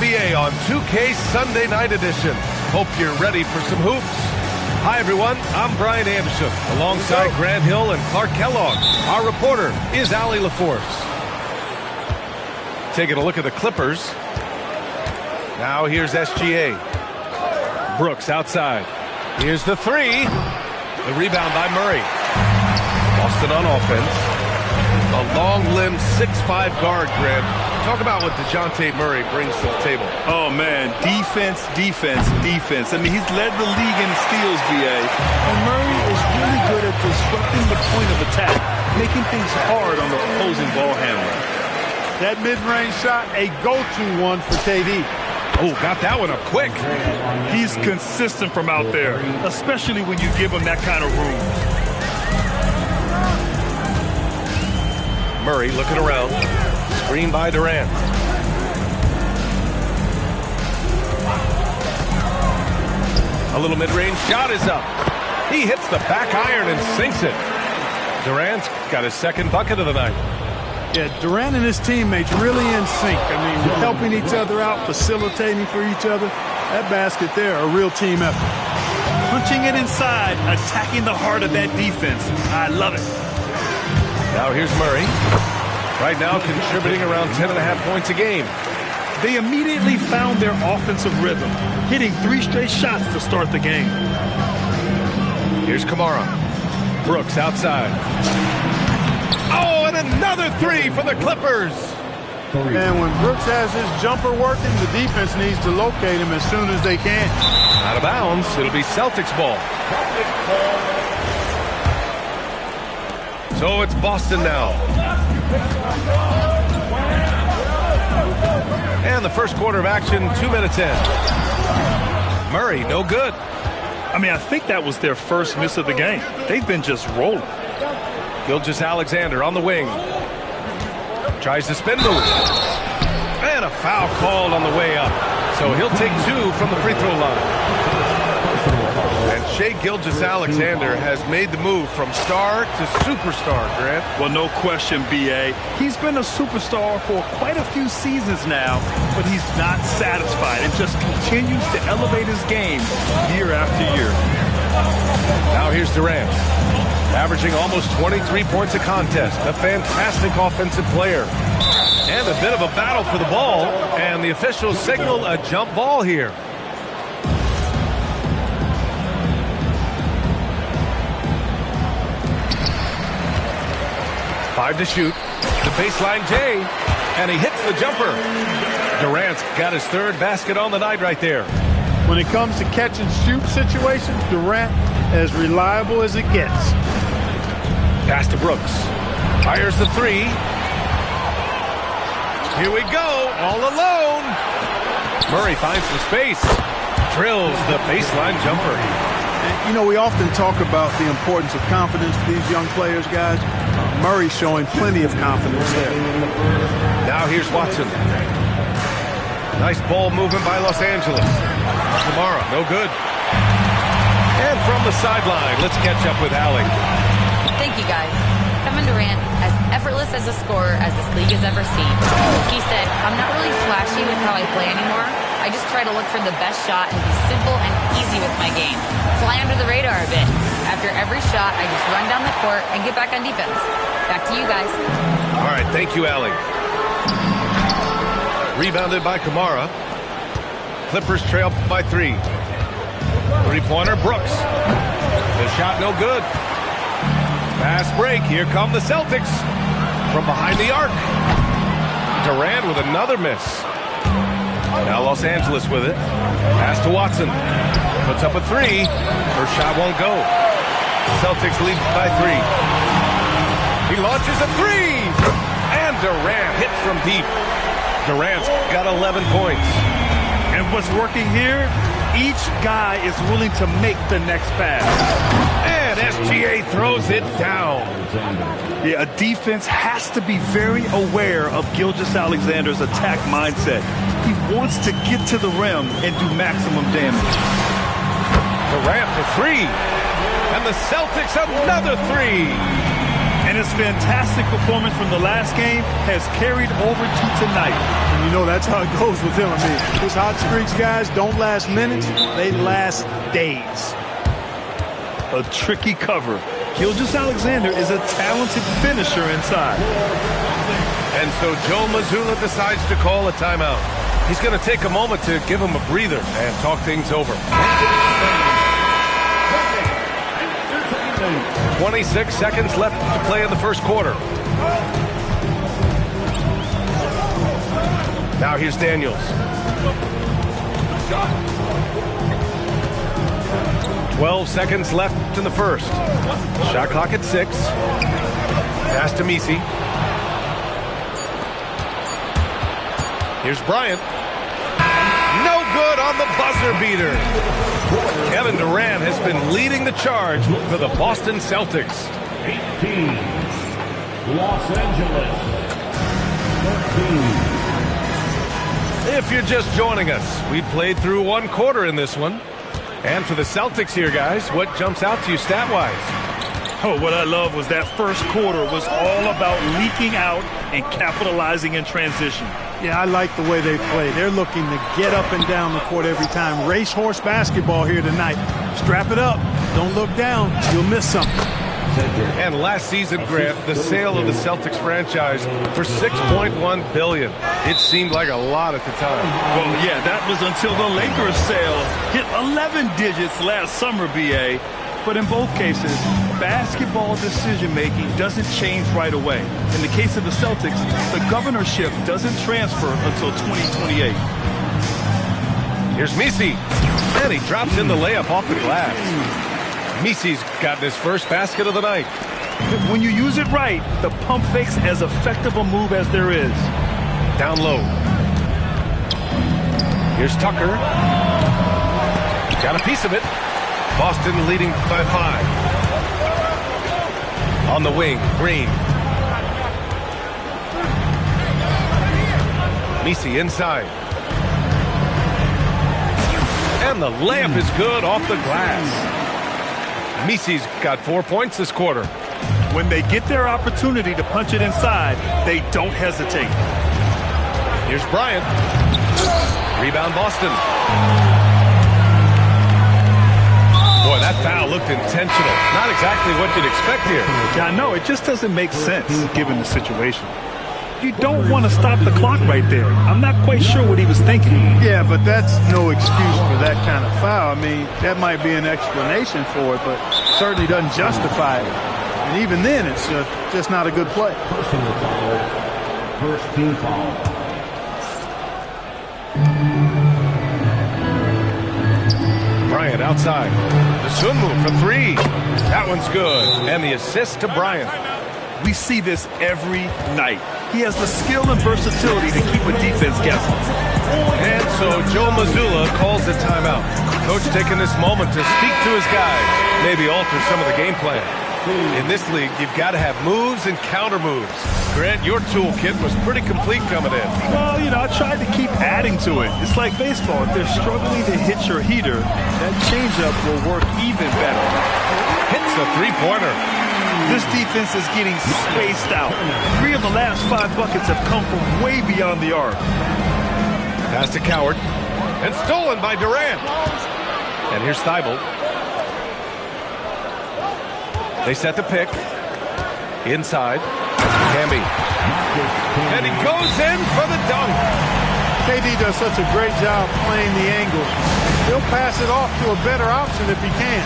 NBA on 2K Sunday Night Edition. Hope you're ready for some hoops. Hi, everyone. I'm Brian Anderson, alongside Grant Hill and Clark Kellogg. Our reporter is Allie LaForce. Taking a look at the Clippers. Now here's SGA. Brooks outside. Here's the three. The rebound by Murray. Boston on offense. A long-limbed 6'5" guard, Grant. Talk about what DeJounte Murray brings to the table. Oh, man. Defense, defense, defense. I mean, he's led the league in steals, BA. And Murray is really good at disrupting the point of attack, making things hard on the opposing ball handler. That mid-range shot, a go-to one for KD. Oh, got that one up quick. He's consistent from out there, especially when you give him that kind of room. Murray looking around. Screen by Durant. A little mid-range shot is up. He hits the back iron and sinks it. Durant's got his second bucket of the night. Yeah, Durant and his teammates really in sync. I mean, helping each other out, facilitating for each other. That basket there, a real team effort. Punching it inside, attacking the heart of that defense. I love it. Now here's Murray. Right now contributing around 10.5 points a game. They immediately found their offensive rhythm, hitting 3 straight shots to start the game. Here's Kamara. Brooks outside. Oh, and another three for the Clippers. And when Brooks has his jumper working, the defense needs to locate him as soon as they can. Out of bounds. It'll be Celtics ball. So it's Boston now. And the first quarter of action, 2 minutes in. Murray, no good. I mean, I think that was their first miss of the game. They've been just rolling. Gilgeous-Alexander on the wing. Tries to spin move. And a foul called on the way up. So he'll take 2 from the free throw line. And Shai Gilgeous-Alexander has made the move from star to superstar, Grant. Well, no question, B.A. He's been a superstar for quite a few seasons now, but he's not satisfied and just continues to elevate his game year after year. Now here's Durant, averaging almost 23 points a contest. A fantastic offensive player. And a bit of a battle for the ball, and the officials signal a jump ball here. Five to shoot. The baseline J, and he hits the jumper. Durant's got his third basket on the night right there. When it comes to catch and shoot situations, Durant as reliable as it gets. Pass to Brooks. Fires the three. Here we go, all alone. Murray finds the space. Drills the baseline jumper. And, you know, we often talk about the importance of confidence for these young players, guys. Murray showing plenty of confidence there. Now here's Watson. Nice ball movement by Los Angeles. Kamara, no good. And from the sideline, let's catch up with Allie. Thank you, guys. Kevin Durant, as effortless as a scorer as this league has ever seen. He said, I'm not really flashy with how I play anymore. I just try to look for the best shot and be simple and easy with my game. Fly under the radar a bit. After every shot, I just run down the court and get back on defense. Back to you guys. All right, thank you, Allie. Rebounded by Kamara. Clippers trail by 3. Three-pointer, Brooks. The shot no good. Fast break. Here come the Celtics. From behind the arc. Durant with another miss. Now Los Angeles with it. Pass to Watson. Puts up a 3. First shot won't go. Celtics lead by 3. He launches a 3. And Durant hits from deep. Durant's got 11 points. And what's working here, each guy is willing to make the next pass. And SGA throws it down. Yeah, a defense has to be very aware of Gilgeous-Alexander's attack mindset. He wants to get to the rim and do maximum damage. Durant for 3. And the Celtics another 3. And his fantastic performance from the last game has carried over to tonight. And you know that's how it goes with him. I mean, his hot streaks, guys, don't last minutes. They last days. A tricky cover. Gilgeous-Alexander is a talented finisher inside. And so Joe Mazzulla decides to call a timeout. He's going to take a moment to give him a breather and talk things over. 26 seconds left to play in the first quarter. Now here's Daniels. 12 seconds left in the first. Shot clock at 6. Pass to Misi. Here's Bryant. No good on the buzzer beater. Kevin Durant has been leading the charge for the Boston Celtics. 18. Los Angeles. 13. If you're just joining us, we played through one quarter in this one. And for the Celtics here, guys, what jumps out to you stat-wise? Oh, what I love was that first quarter was all about leaking out and capitalizing in transition. Yeah, I like the way they play. They're looking to get up and down the court every time. Racehorse basketball here tonight. Strap it up. Don't look down. You'll miss something. And last season, Grant, the sale of the Celtics franchise for $6.1 billion. It seemed like a lot at the time. Well, yeah, that was until the Lakers sale hit 11 digits last summer, B.A. But in both cases, basketball decision-making doesn't change right away. In the case of the Celtics, the governorship doesn't transfer until 2028. Here's Misi. And he drops in the layup off the glass. Misi's gotten his first basket of the night. When you use it right, the pump fake's as effective a move as there is. Down low. Here's Tucker. Got a piece of it. Boston leading by 5. On the wing, Green. Misi inside. And the layup is good off the glass. Misi's got 4 points this quarter. When they get their opportunity to punch it inside, they don't hesitate. Here's Bryant. Rebound Boston. Boy, that foul looked intentional. Not exactly what you'd expect here. Yeah, I know. It just doesn't make sense given the situation. You don't want to stop the clock right there. I'm not quite sure what he was thinking. Yeah, but that's no excuse for that kind of foul. I mean, that might be an explanation for it, but certainly doesn't justify it. And even then, it's just not a good play. Personal foul. First team foul. Bryant outside. The swim move for 3. That one's good. And the assist to Bryant. We see this every night. He has the skill and versatility to keep a defense guessing. And so Joe Mazzulla calls a timeout. Coach taking this moment to speak to his guys, maybe alter some of the game plan. In this league, you've got to have moves and counter moves. Grant, your toolkit was pretty complete coming in. Well, you know, I tried to keep adding to it. It's like baseball. If they're struggling to hit your heater, that changeup will work even better. Hits a three-pointer. This defense is getting spaced out. 3 of the last 5 buckets have come from way beyond the arc. Pass to Coward. And stolen by Durant. And here's Thibault. They set the pick. Inside. Camby. And he goes in for the dunk. KD does such a great job playing the angle. He'll pass it off to a better option if he can.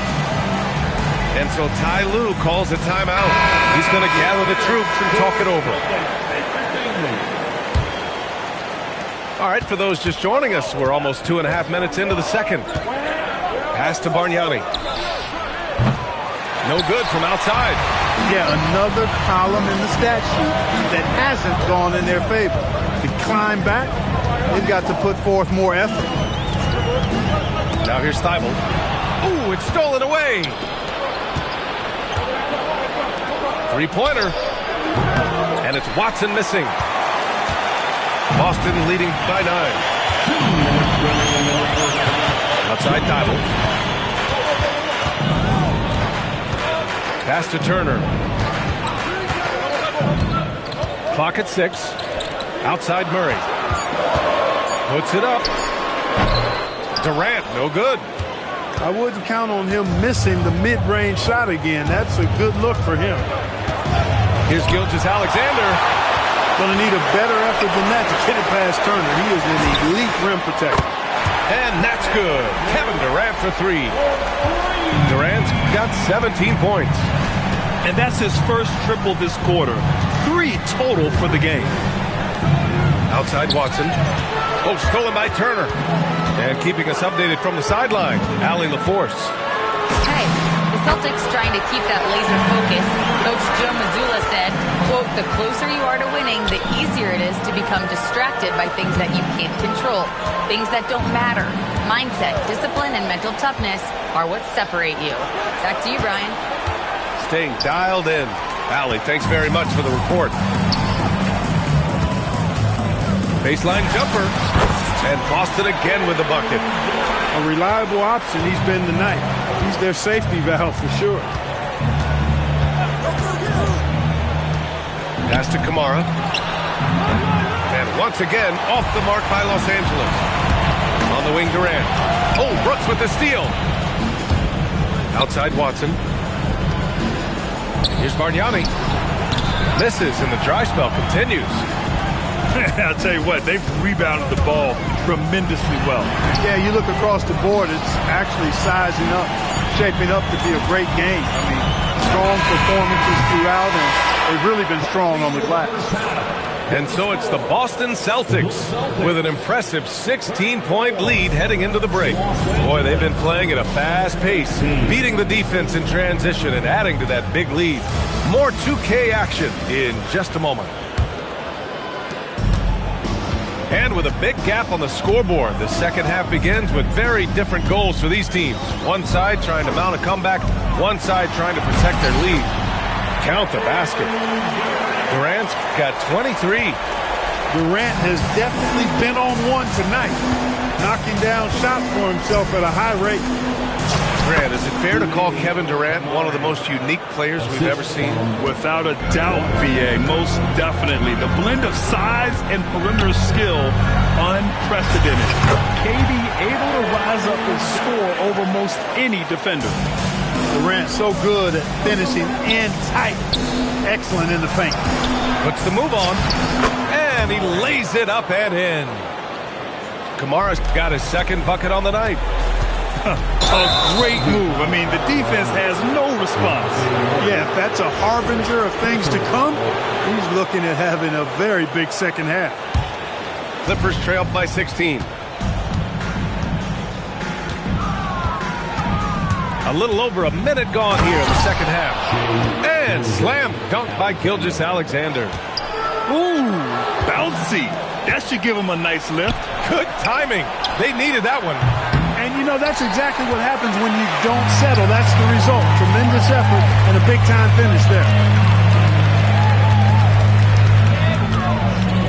And so Ty Lue calls a timeout. He's going to gather the troops and talk it over. All right, for those just joining us, we're almost 2.5 minutes into the second. Pass to Bargnani. No good from outside. Yeah, another column in the stat sheet that hasn't gone in their favor. To climb back, they've got to put forth more effort. Now here's Thibault. Ooh, it's stolen away. Three-pointer. And it's Watson missing. Boston leading by 9. Outside Thibault. Pass to Turner. Clock at 6. Outside Murray. Puts it up. Durant, no good. I wouldn't count on him missing the mid-range shot again. That's a good look for him. Here's Gilgeous-Alexander. Going to need a better effort than that to get it past Turner. He is an elite rim protector. And that's good. Kevin Durant for 3. Durant's got 17 points. And that's his first triple this quarter. 3 total for the game. Outside Watson. Oh, stolen by Turner. And keeping us updated from the sideline, Allie LaForce. Hey, the Celtics trying to keep that laser focus. Coach Joe Mazzulla said, quote, the closer you are to winning, the easier it is to become distracted by things that you can't control, things that don't matter. Mindset, discipline, and mental toughness are what separate you. Back to you, Brian. Staying dialed in. Allie, thanks very much for the report. Baseline jumper. And Boston again with the bucket. A reliable option he's been tonight. He's their safety valve for sure. Pass to Kamara. And once again, off the mark by Los Angeles. On the wing, Durant. Oh, Brooks with the steal. Outside Watson. Here's Bargnani. Misses, and the dry spell continues. I'll tell you what, they've rebounded the ball tremendously well. Yeah, you look across the board, it's actually sizing up, shaping up to be a great game. I mean, strong performances throughout, and they've really been strong on the glass. And so it's the Boston Celtics with an impressive 16-point lead heading into the break. Boy, they've been playing at a fast pace, beating the defense in transition and adding to that big lead. More 2K action in just a moment. And with a big gap on the scoreboard, the second half begins with very different goals for these teams. One side trying to mount a comeback, one side trying to protect their lead. Count the basket. Durant's got 23. Durant has definitely been on one tonight, knocking down shots for himself at a high rate. Grant, is it fair to call Kevin Durant one of the most unique players we've ever seen? Without a doubt, B.A., most definitely. The blend of size and perimeter skill, unprecedented. KD able to rise up and score over most any defender. Durant so good at finishing in tight. Excellent in the paint. Puts the move on, and he lays it up and in. Kamara's got his second bucket on the night. A great move. I mean, the defense has no response. Yeah, if that's a harbinger of things to come, he's looking at having a very big second half. Clippers trailed by 16. A little over a minute gone here in the second half. And slam dunk by Gilgeous-Alexander. Ooh, bouncy. That should give him a nice lift. Good timing. They needed that one. And, you know, that's exactly what happens when you don't settle. That's the result. Tremendous effort and a big-time finish there.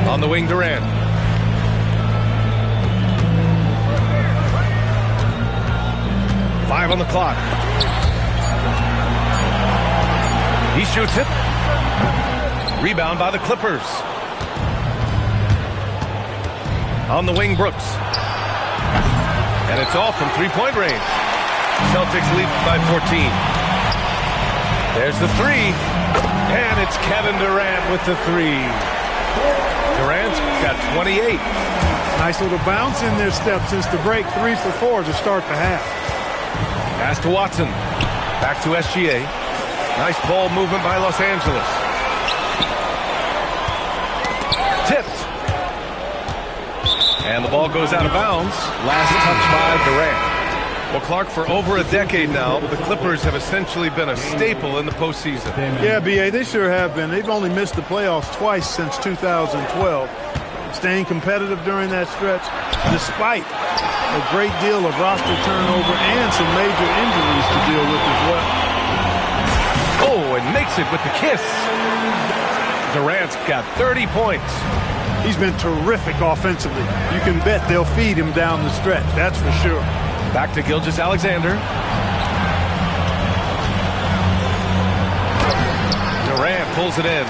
On the wing, Durant. Five on the clock. He shoots it. Rebound by the Clippers. On the wing, Brooks. And it's all from three-point range. Celtics lead by 14. There's the three. And it's Kevin Durant with the three. Durant's got 28. Nice little bounce in their step since the break. 3 for 4 to start the half. Pass to Watson. Back to SGA. Nice ball movement by Los Angeles. Tipped. And the ball goes out of bounds. Last touch by Durant. Well, Clark, for over a decade now, the Clippers have essentially been a staple in the postseason. Yeah, B.A., they sure have been. They've only missed the playoffs twice since 2012. Staying competitive during that stretch, despite a great deal of roster turnover and some major injuries to deal with as well. Oh, and makes it with the kiss. Durant's got 30 points. He's been terrific offensively. You can bet they'll feed him down the stretch, that's for sure. Back to Gilgeous-Alexander. Durant pulls it in.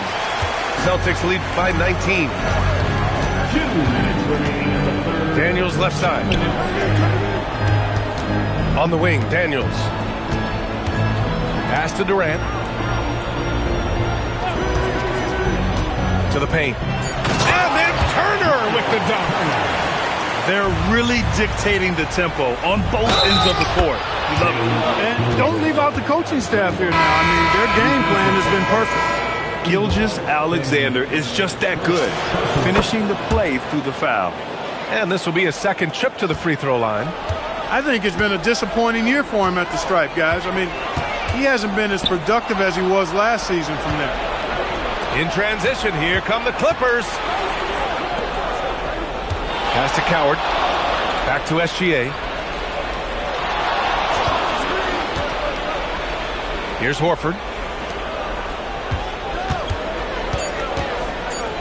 Celtics lead by 19. 2 minutes remaining in the third. Daniels left side. On the wing, Daniels. Pass to Durant. To the paint. And then Turner with the dunk. They're really dictating the tempo on both ends of the court. We love it. And don't leave out the coaching staff here now. I mean, their game plan has been perfect. Gilgeous-Alexander is just that good, finishing the play through the foul. And this will be his second trip to the free throw line. I think it's been a disappointing year for him at the stripe, guys. I mean, he hasn't been as productive as he was last season from there. In transition, here come the Clippers. Pass to Coward. Back to SGA. Here's Horford.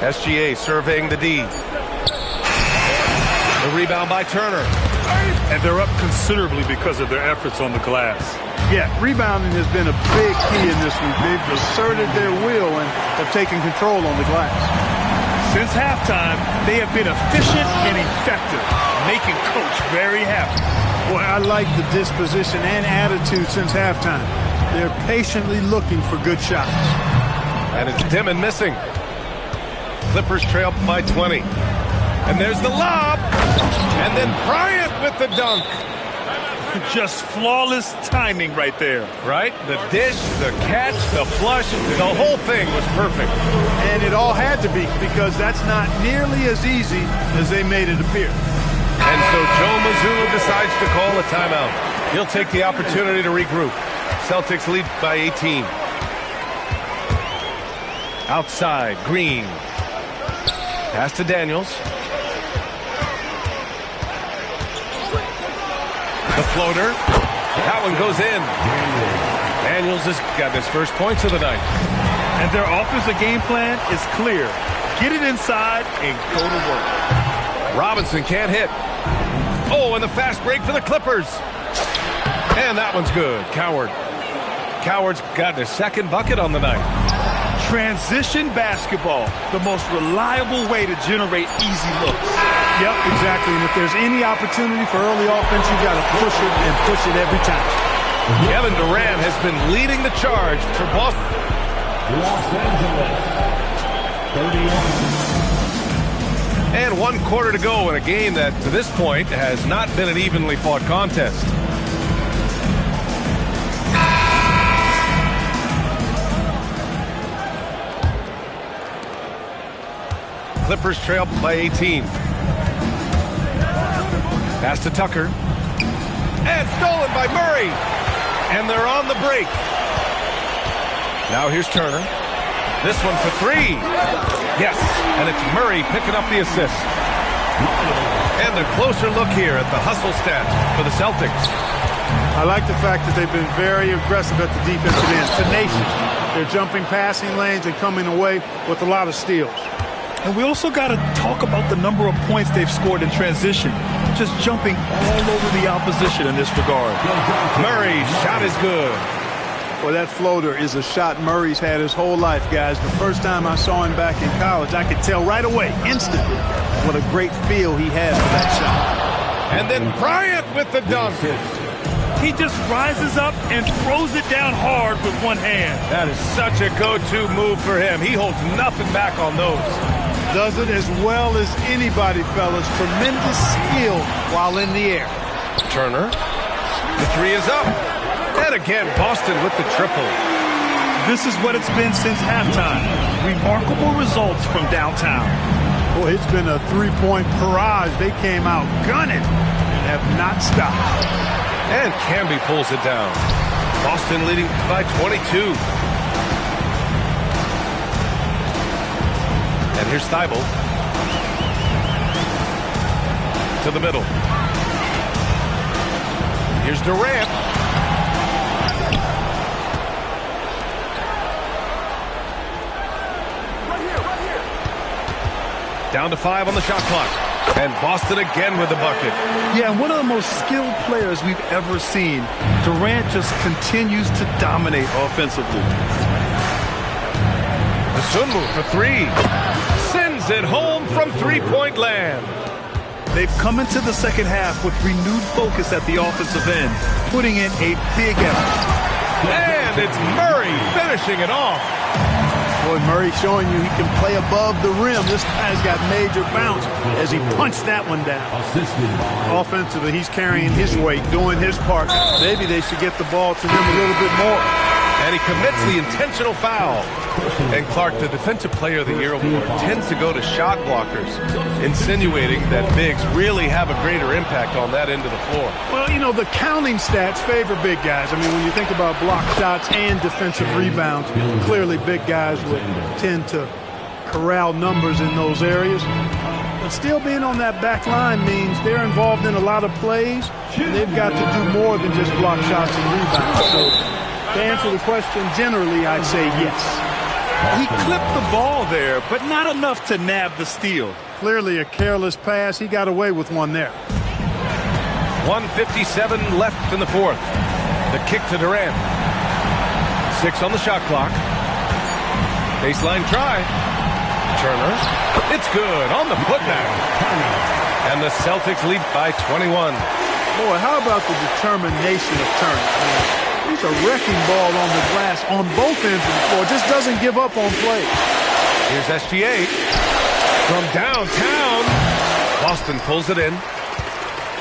SGA surveying the D. The rebound by Turner. And they're up considerably because of their efforts on the glass. Yeah, rebounding has been a big key in this one. They've asserted their will and have taken control on the glass. Since halftime, they have been efficient and effective, making Coach very happy. Boy, I like the disposition and attitude since halftime. They're patiently looking for good shots. And it's dim and missing. Clippers trail by 20. And there's the lob. And then Bryant with the dunk. Just flawless timing right there. Right? The dish, the catch, the flush, the whole thing was perfect. And it all had to be, because that's not nearly as easy as they made it appear. And so Joe Mazzulla decides to call a timeout. He'll take the opportunity to regroup. Celtics lead by 18. Outside, Green. Pass to Daniels. The floater. That one goes in. Daniels has got his first points of the night. And their offensive game plan is clear. Get it inside and go to work. Robinson can't hit. Oh, and the fast break for the Clippers. And that one's good. Coward's got his second bucket on the night. Transition basketball, the most reliable way to generate easy looks. Yep, exactly. And if there's any opportunity for early offense, you've got to push it and push it every time. Kevin Durant has been leading the charge for Boston. Los Angeles, 31. And 1 quarter to go in a game that, to this point, has not been an evenly fought contest. Clippers trail by 18. Pass to Tucker. And stolen by Murray. And they're on the break. Now here's Turner. This one for 3. Yes, and it's Murray picking up the assist. And a closer look here at the hustle stats for the Celtics. I like the fact that they've been very aggressive at the defensive end. Tenacious. They're jumping passing lanes and coming away with a lot of steals. And we also got to talk about the number of points they've scored in transition. Just jumping all over the opposition in this regard. Murray's shot is good. Well, that floater is a shot Murray's had his whole life, guys. The first time I saw him back in college, I could tell right away, instantly, what a great feel he had for that shot. And then Bryant with the dunk. He just rises up and throws it down hard with one hand. That is such a go-to move for him. He holds nothing back on those. Does it as well as anybody, fellas. Tremendous skill while in the air. Turner. The 3 is up. And again, Boston with the triple. This is what it's been since halftime. Remarkable results from downtown. Boy, it's been a three-point barrage. They came out gunning and have not stopped. And Camby pulls it down. Boston leading by 22. And here's Thibault. To the middle. Here's Durant. Down to 5 on the shot clock. And Boston again with the bucket. Yeah, and one of the most skilled players we've ever seen. Durant just continues to dominate offensively. The Sunmu for three. Sends it home from three-point land. They've come into the second half with renewed focus at the offensive end, putting in a big effort. And it's Murray finishing it off. Boy, Murray showing you he can play above the rim. This guy's got major bounce as he punched that one down. Offensively, he's carrying his weight, doing his part. Maybe they should get the ball to him a little bit more. And he commits the intentional foul. And Clark, the Defensive Player of the Year award, tends to go to shot blockers, insinuating that bigs really have a greater impact on that end of the floor. Well, you know, the counting stats favor big guys. I mean, when you think about block shots and defensive rebounds, clearly big guys would tend to corral numbers in those areas. But still being on that back line means they're involved in a lot of plays. They've got to do more than just block shots and rebounds. So to answer the question, generally, I'd say yes. He clipped the ball there, but not enough to nab the steal. Clearly a careless pass. He got away with one there. 1:57 left in the fourth. The kick to Durant. 6 on the shot clock. Baseline try. Turner. It's good on the putback. And the Celtics lead by 21. Boy, how about the determination of Turner? He's a wrecking ball on the glass on both ends of the floor. Just doesn't give up on play. Here's SGA. From downtown. Boston pulls it in.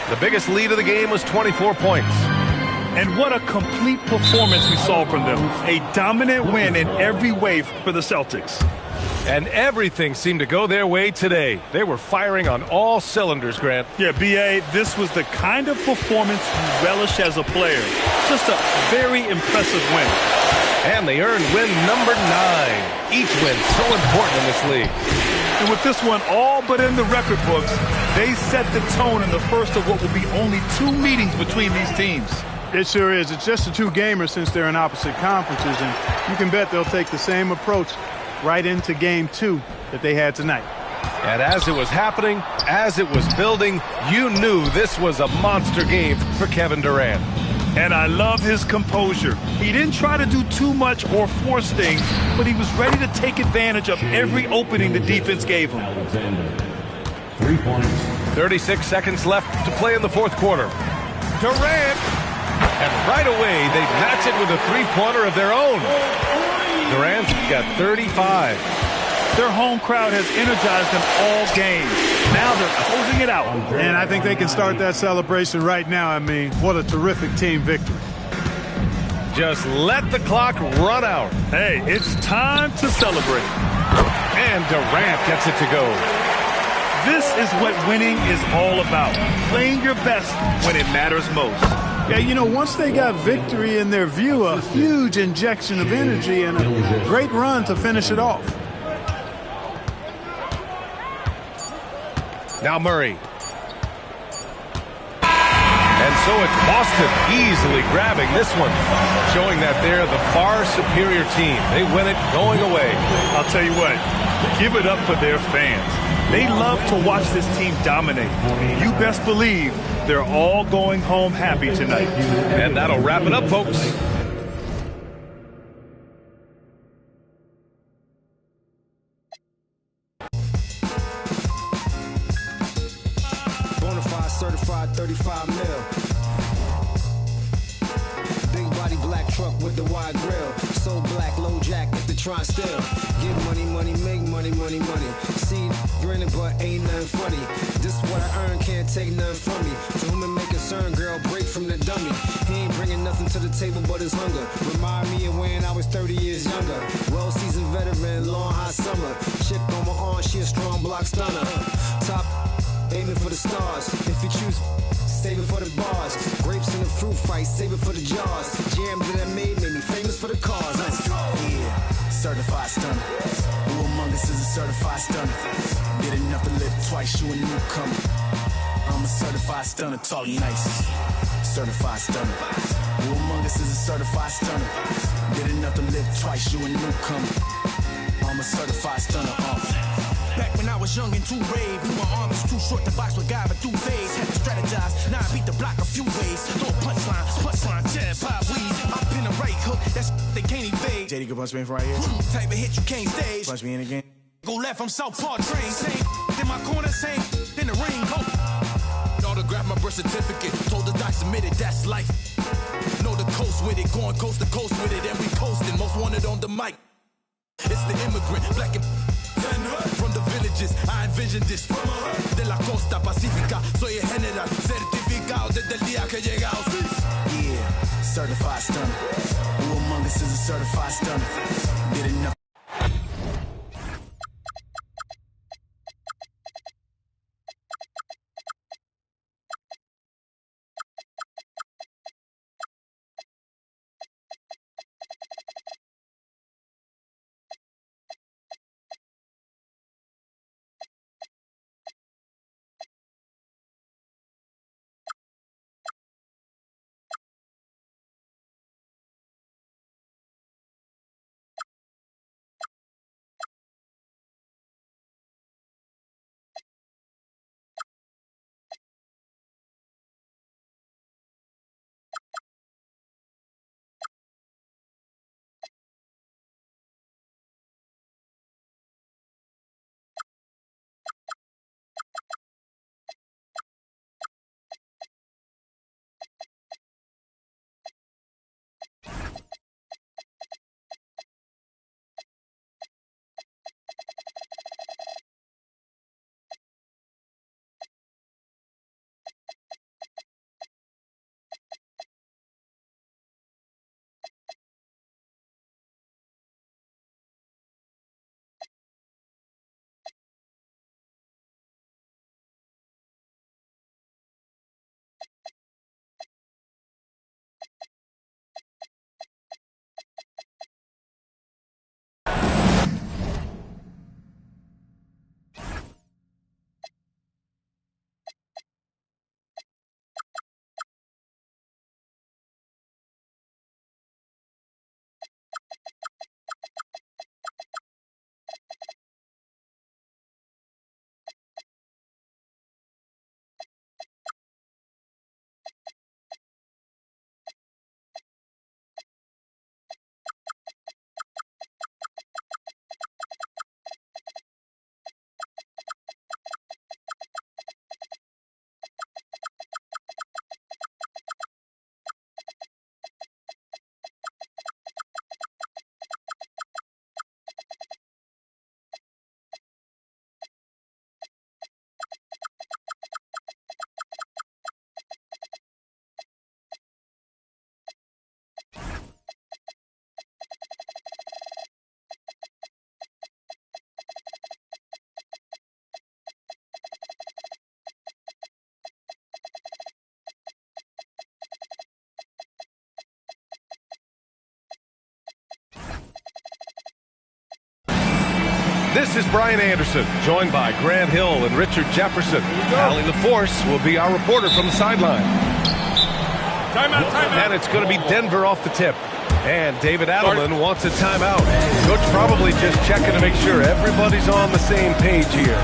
The biggest lead of the game was 24 points. And what a complete performance we saw from them. A dominant win in every way for the Celtics. And everything seemed to go their way today. They were firing on all cylinders, Grant. Yeah, B.A., this was the kind of performance you relish as a player. Just a very impressive win. And they earned win number 9. Each win so important in this league. And with this one all but in the record books, they set the tone in the first of what will be only 2 meetings between these teams. It sure is. It's just a 2-gamer since they're in opposite conferences, and you can bet they'll take the same approach right into game 2 that they had tonight. And as it was happening, as it was building, you knew this was a monster game for Kevin Durant. And I love his composure. He didn't try to do too much or force things, but he was ready to take advantage of every opening the defense gave him. 3 points. 36 seconds left to play in the fourth quarter. Durant, and right away they match it with a three-pointer of their own. Durant's got 35. Their home crowd has energized them all game. Now they're closing it out. And I think they can start that celebration right now. I mean, what a terrific team victory. Just let the clock run out. Hey, it's time to celebrate. And Durant gets it to go. This is what winning is all about. Playing your best when it matters most. Yeah, you know, once they got victory in their view, a huge injection of energy and a great run to finish it off. Now Murray. And so it's Boston easily grabbing this one, showing that they're the far superior team. They win it going away. I'll tell you what, give it up for their fans. They love to watch this team dominate. You best believe they're all going home happy tonight. And that'll wrap it up, folks. Bonafide certified 35 mil. Big body black truck with the wide grill. So black, low jack if they try still. Get money, money, make money, money, money. See, grinning but ain't nothing funny. This what I earn, can't take nothing from me. To whom it may concern, girl, break from the dummy. He ain't bringing nothing to the table but his hunger. Remind me of when I was 30 years younger. Well-seasoned veteran, long hot summer. Chick on my arm, she a strong block stunner. Top, aiming for the stars. If you choose, save it for the bars. Grapes in the fruit fight, save it for the jars. Jam that I made me famous for the cars. Yeah, certified stunner. Who among us is a certified stunner? Did enough to live twice, you a newcomer. I'm a certified stunner, talk nice. Certified stunner. Who among us is a certified stunner? Did enough to live twice, you a newcomer. I'm a certified stunner. Back when I was was young and too brave. Knew my arm was too short to box with guy, but through phase. Had to strategize. Now I beat the block a few ways. Throw a punchline, jab, pop, weed. I pin a right hook. That's they can't evade. JD could punch me in from right here. Type of hit you can't stage. Punch me in again. Go left, I'm Southpaw train. Same in my corner, same in the ring. Go. Autograph my birth certificate. Told the doc submitted, that's life. Know the coast with it, going coast to coast with it, and we coasting. Most wanted on the mic. It's the immigrant, black and from the villages. I envisioned this from de la costa pacífica. Soy el general, certificado desde el día que llegado. Yeah, certified stunner. Who among us is a certified stunner? Did enough. This is Brian Anderson, joined by Grant Hill and Richard Jefferson. Allie LaForce will be our reporter from the sideline. Timeout. And it's going to be Denver off the tip. And David Adelman wants a timeout. Coach probably just checking to make sure everybody's on the same page here.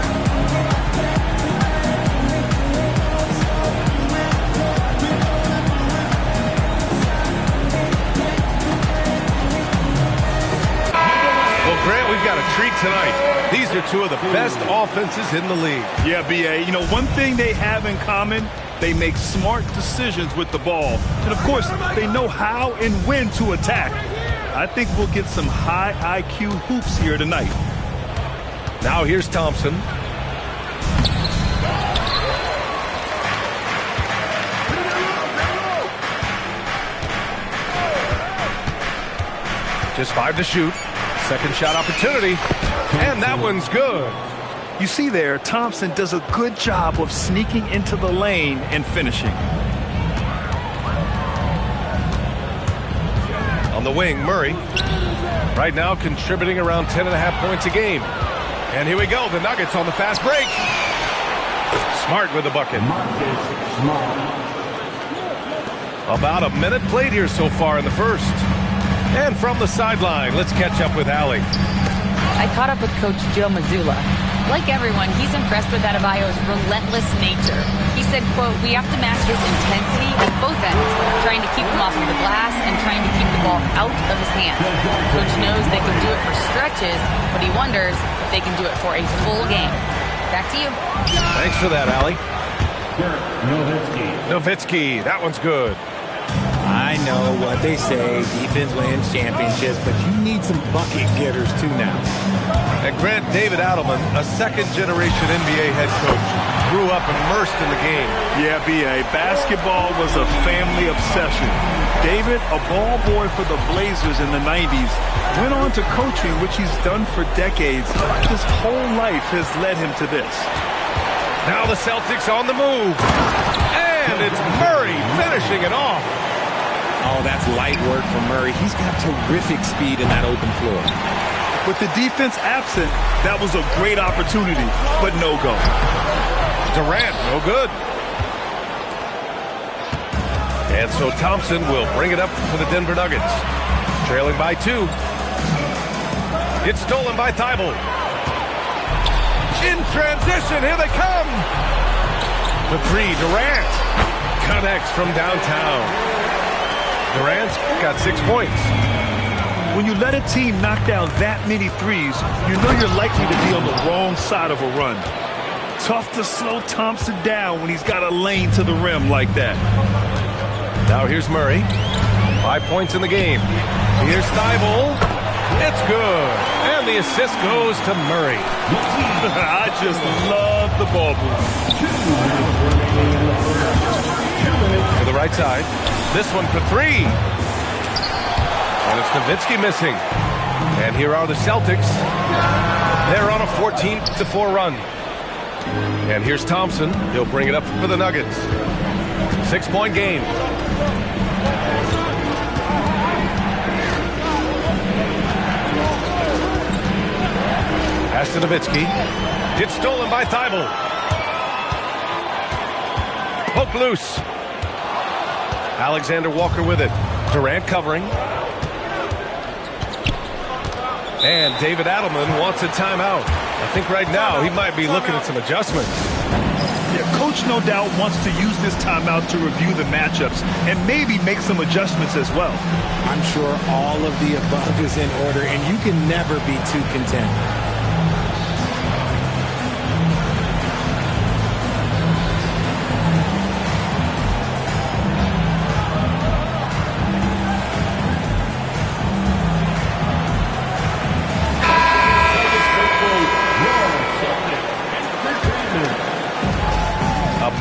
Grant, we've got a treat tonight. These are two of the best offenses in the league. Yeah, B.A. You know, one thing they have in common, they make smart decisions with the ball. And, of course, they know how and when to attack. I think we'll get some high IQ hoops here tonight. Now here's Thompson. Just 5 to shoot. Second shot opportunity, and that one's good. You see there, Thompson does a good job of sneaking into the lane and finishing. On the wing, Murray. Right now contributing around 10.5 points a game. And here we go, the Nuggets on the fast break. Smart with the bucket. About a minute played here so far in the first. And from the sideline, let's catch up with Allie. I caught up with Coach Joe Mazzulla. Like everyone, he's impressed with Adebayo's relentless nature. He said, quote, "We have to match his intensity at both ends, trying to keep him off of the glass and trying to keep the ball out of his hands. Coach knows they can do it for stretches, but he wonders if they can do it for a full game." Back to you. Thanks for that, Allie. Nowitzki. Nowitzki, that one's good. I know what they say, defense wins championships, but you need some bucket getters too now. And Grant, David Adelman, a second-generation NBA head coach, grew up immersed in the game. Yeah, B.A., basketball was a family obsession. David, a ball boy for the Blazers in the 90s, went on to coaching, which he's done for decades. His whole life has led him to this. Now the Celtics on the move. And it's Murray finishing it off. Oh, that's light work for Murray. He's got terrific speed in that open floor. With the defense absent, that was a great opportunity, but no go. Durant, no good. And so Thompson will bring it up for the Denver Nuggets. Trailing by 2. It's stolen by Thibault. In transition, here they come. The 3, Durant connects from downtown. Durant's got 6 points. When you let a team knock down that many threes, you know you're likely to be on the wrong side of a run. Tough to slow Thompson down when he's got a lane to the rim like that. Now here's Murray. 5 points in the game. Here's Thibault. It's good. And the assist goes to Murray. I just love the ball move. To the right side. This one for 3. And it's Nowitzki missing. And here are the Celtics. They're on a 14-4 run. And here's Thompson. He'll bring it up for the Nuggets. 6-point game. Pass to Nowitzki. It's stolen by Thibault. Poke loose. Alexander Walker with it. Durant covering. And David Adelman wants a timeout. I think right now he might be looking at some adjustments. Yeah, Coach no doubt wants to use this timeout to review the matchups and maybe make some adjustments as well. I'm sure all of the above is in order, and you can never be too content.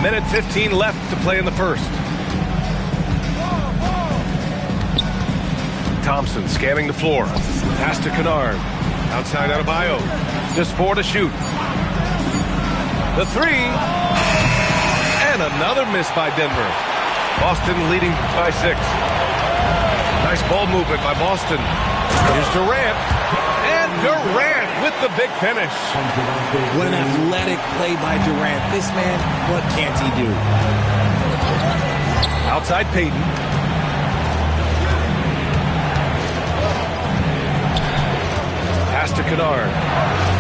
Minute 15 left to play in the first. Thompson scanning the floor. Pass to Kennard. Outside Adebayo. Just 4 to shoot. The 3. And another miss by Denver. Boston leading by 6. Nice ball movement by Boston. Here's Durant. And Durant with the big finish. What an athletic play by Durant. This man, what can't he do? Outside Payton. Pass to Kennard.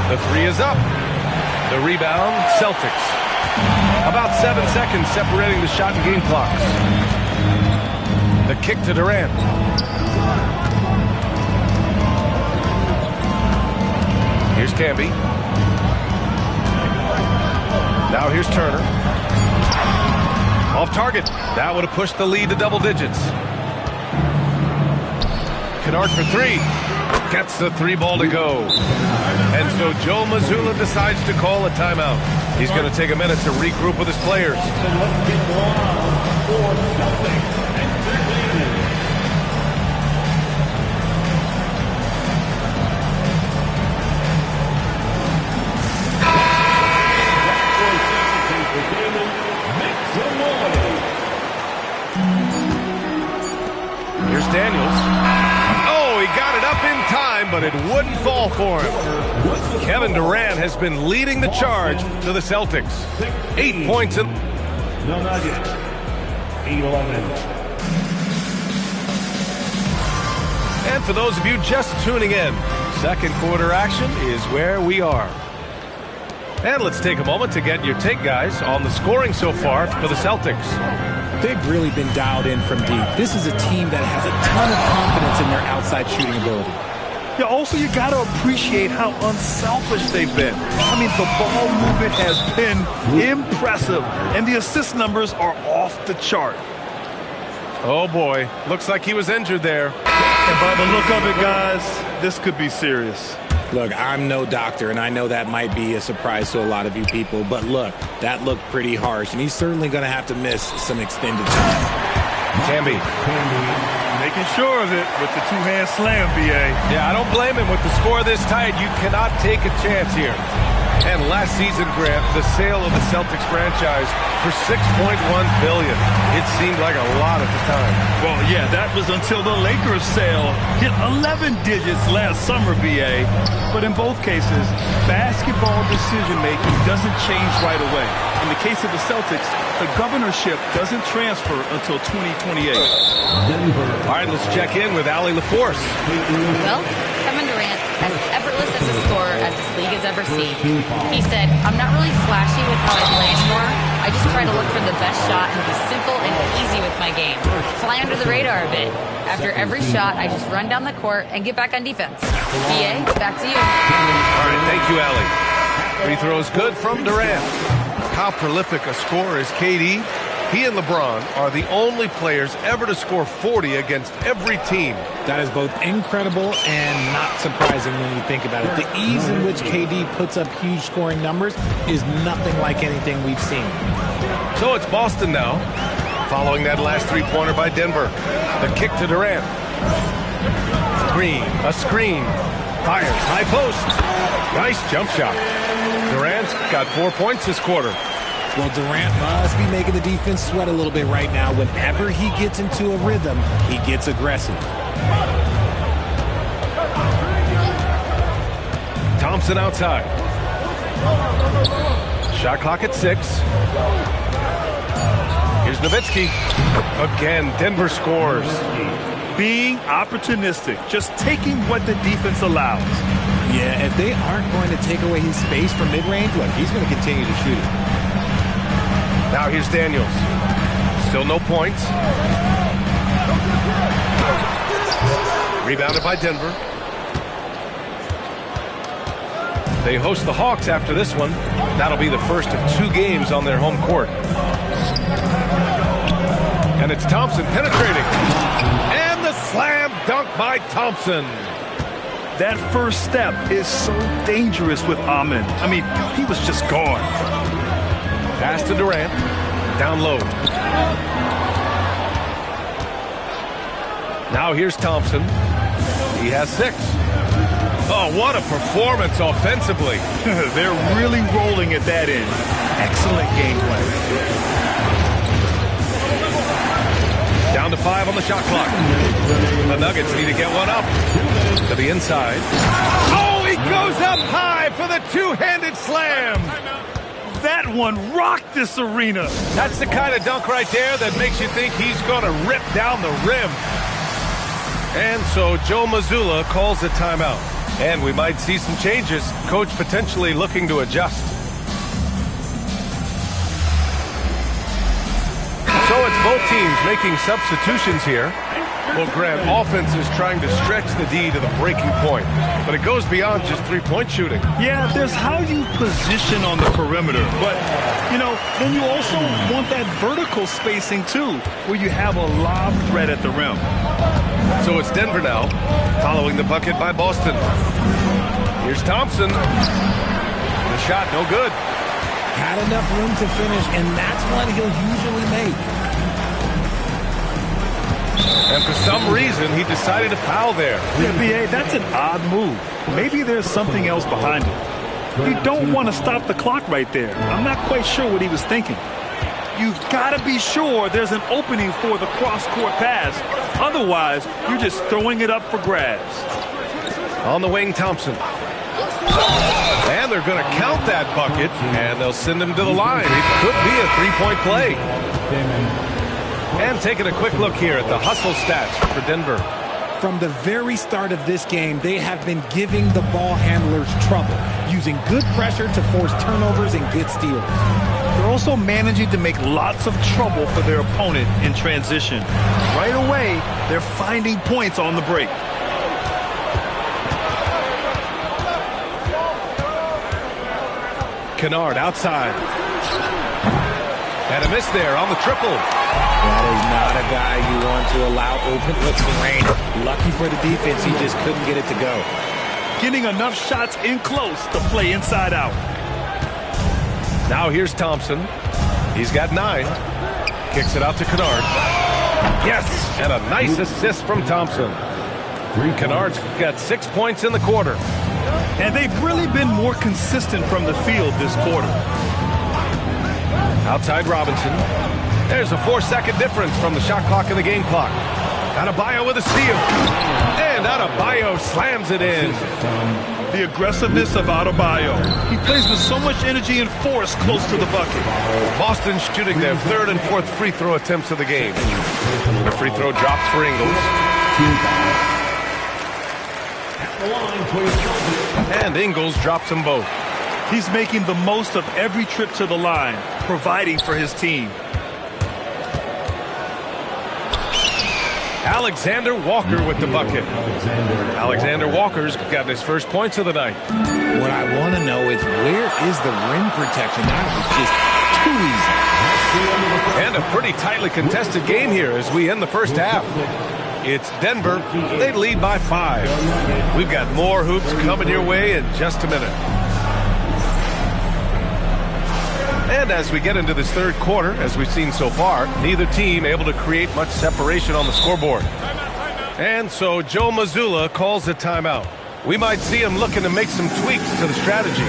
The 3 is up. The rebound, Celtics. About 7 seconds separating the shot and game clocks. The kick to Durant. Here's Camby. Now here's Turner. Off target. That would have pushed the lead to double digits. Kennard for 3. Gets the 3 ball to go. And so Joe Mazzulla decides to call a timeout. He's going to take a minute to regroup with his players. Here's Daniels. Oh, he got it up in time, but it wouldn't fall for him. Kevin Durant has been leading the charge to the Celtics. 8 points in. No Nuggets. 11. And for those of you just tuning in, second quarter action is where we are. And let's take a moment to get your take, guys, on the scoring so far for the Celtics. They've really been dialed in from deep. This is a team that has a ton of confidence in their outside shooting ability. Yeah, also, you got to appreciate how unselfish they've been. I mean, the ball movement has been impressive, and the assist numbers are off the chart. Oh, boy. Looks like he was injured there. And by the look of it, guys, this could be serious. Look, I'm no doctor, and I know that might be a surprise to a lot of you people, but look, that looked pretty harsh, and he's certainly going to have to miss some extended time. Camby. Making sure of it with the two-hand slam, B.A. Yeah, I don't blame him. With the score this tight, you cannot take a chance here. And last season, Grant, the sale of the Celtics franchise for $6.1 billion. It seemed like a lot at the time. Well, yeah, that was until the Lakers sale hit 11 digits last summer, B.A. But in both cases, basketball decision-making doesn't change right away. In the case of the Celtics, the governorship doesn't transfer until 2028. All right, let's check in with Allie LaForce. Well, Kevin Durant, as effortless as a scorer as this league has ever seen. He said, I'm not really flashy with how I play anymore. I just try to look for the best shot and be simple and easy with my game. Fly under the radar a bit. After every shot, I just run down the court and get back on defense. BA, back to you. All right, thank you, Allie. Free throws good from Durant. How prolific a scorer is KD? He and LeBron are the only players ever to score 40 against every team. That is both incredible and not surprising when you think about it. The ease in which KD puts up huge scoring numbers is nothing like anything we've seen. So it's Boston now, following that last three-pointer by Denver. The kick to Durant. Green, a screen. Fires, high post. Nice jump shot. Durant's got 4 points this quarter. Well, Durant must be making the defense sweat a little bit right now. Whenever he gets into a rhythm, he gets aggressive. Thompson outside. Shot clock at 6. Here's Nowitzki. Again, Denver scores. Being opportunistic, just taking what the defense allows. Yeah, if they aren't going to take away his space from mid-range, look, he's going to continue to shoot it. Now here's Daniels. Still no points. Rebounded by Denver. They host the Hawks after this one. That'll be the first of 2 games on their home court. And it's Thompson penetrating. And the slam dunk by Thompson. That first step is so dangerous with Amen. I mean, he was just gone. Pass to Durant. Down low. Now here's Thompson. He has 6. Oh, what a performance offensively. They're really rolling at that end. Excellent gameplay. Down to 5 on the shot clock. The Nuggets need to get one up. To the inside. Oh, he goes up high for the two-handed slam. That one rocked this arena. That's the kind of dunk right there that makes you think he's going to rip down the rim. And so Joe Mazzulla calls a timeout. And we might see some changes. Coach potentially looking to adjust. So it's both teams making substitutions here. Well, Grant, offense is trying to stretch the D to the breaking point. But it goes beyond just three-point shooting. Yeah, there's how you position on the perimeter. But, you know, then you also want that vertical spacing, too, where you have a lob threat at the rim. So it's Denver now, following the bucket by Boston. Here's Thompson. The shot, no good. Had enough room to finish, and that's one he'll usually make. And for some reason, he decided to foul there. Yeah, B.A., that's an odd move. Maybe there's something else behind it. You don't want to stop the clock right there. I'm not quite sure what he was thinking. You've got to be sure there's an opening for the cross-court pass. Otherwise, you're just throwing it up for grabs. On the wing, Thompson. And they're going to count that bucket, and they'll send him to the line. It could be a three-point play. And taking a quick look here at the hustle stats for Denver. From the very start of this game, they have been giving the ball handlers trouble, using good pressure to force turnovers and good steals. They're also managing to make lots of trouble for their opponent in transition. Right away, they're finding points on the break. Kennard outside. And a miss there on the triple. That is not a guy you want to allow open looks to rain. Lucky for the defense, he just couldn't get it to go. Getting enough shots in close to play inside out. Now here's Thompson. He's got 9. Kicks it out to Kennard. Yes, and a nice assist from Thompson. Kennard's got 6 points in the quarter. And they've really been more consistent from the field this quarter. Outside Robinson. There's a 4-second difference from the shot clock and the game clock. Adebayo with a steal. And Adebayo slams it in. The aggressiveness of Adebayo. He plays with so much energy and force close to the bucket. Boston shooting their 3rd and 4th free throw attempts of the game. The free throw drops for Ingles. And Ingles drops them both. He's making the most of every trip to the line, providing for his team. Alexander Walker with the bucket. Alexander Walker's gotten his first points of the night. What I want to know is where is the rim protection? That was just too easy. And a pretty tightly contested game here as we end the first half. It's Denver. They lead by 5. We've got more hoops coming your way in just a minute. And as we get into this third quarter, as we've seen so far, neither team able to create much separation on the scoreboard. And so Joe Mazzulla calls a timeout. We might see him looking to make some tweaks to the strategy.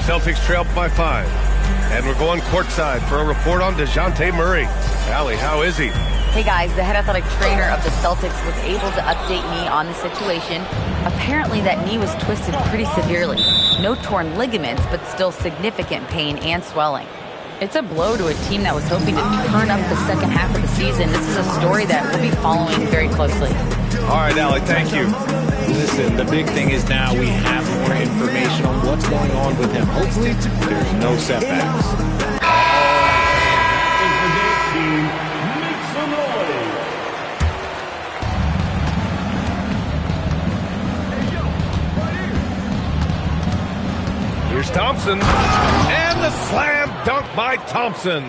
Celtics trail by 5. And we're going courtside for a report on DeJounte Murray. Allie, how is he? Hey guys, the head athletic trainer of the Celtics was able to update me on the situation. Apparently that knee was twisted pretty severely. No torn ligaments, but still significant pain and swelling. It's a blow to a team that was hoping to turn up the second half of the season. This is a story that we'll be following very closely. All right, Allie, thank you. Listen, the big thing is now we have more information on what's going on with him. Hopefully, there's no setbacks. Here's Thompson. And the slam dunk by Thompson.